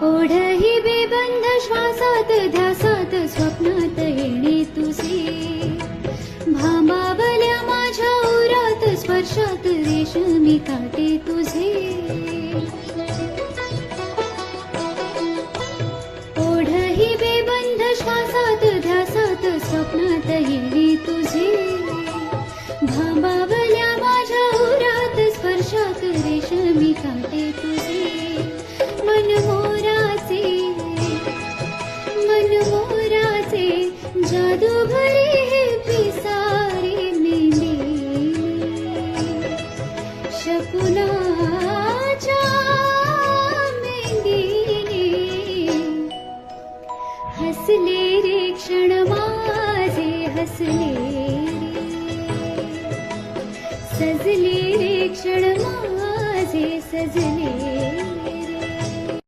ओढही बेबंद श्वासात ध्यासात स्वप्नात येणे तुझे भांबावल्या माझ्या उरात स्पर्शात रेशमी काटे तुझे ओढही बेबंद श्वासात ध्यासात स्वप्नात येणे तुझे भांबावल्या माझ्या उरात स्पर्शात रेशमी काटे तुझे मनमोराचे जादू भरे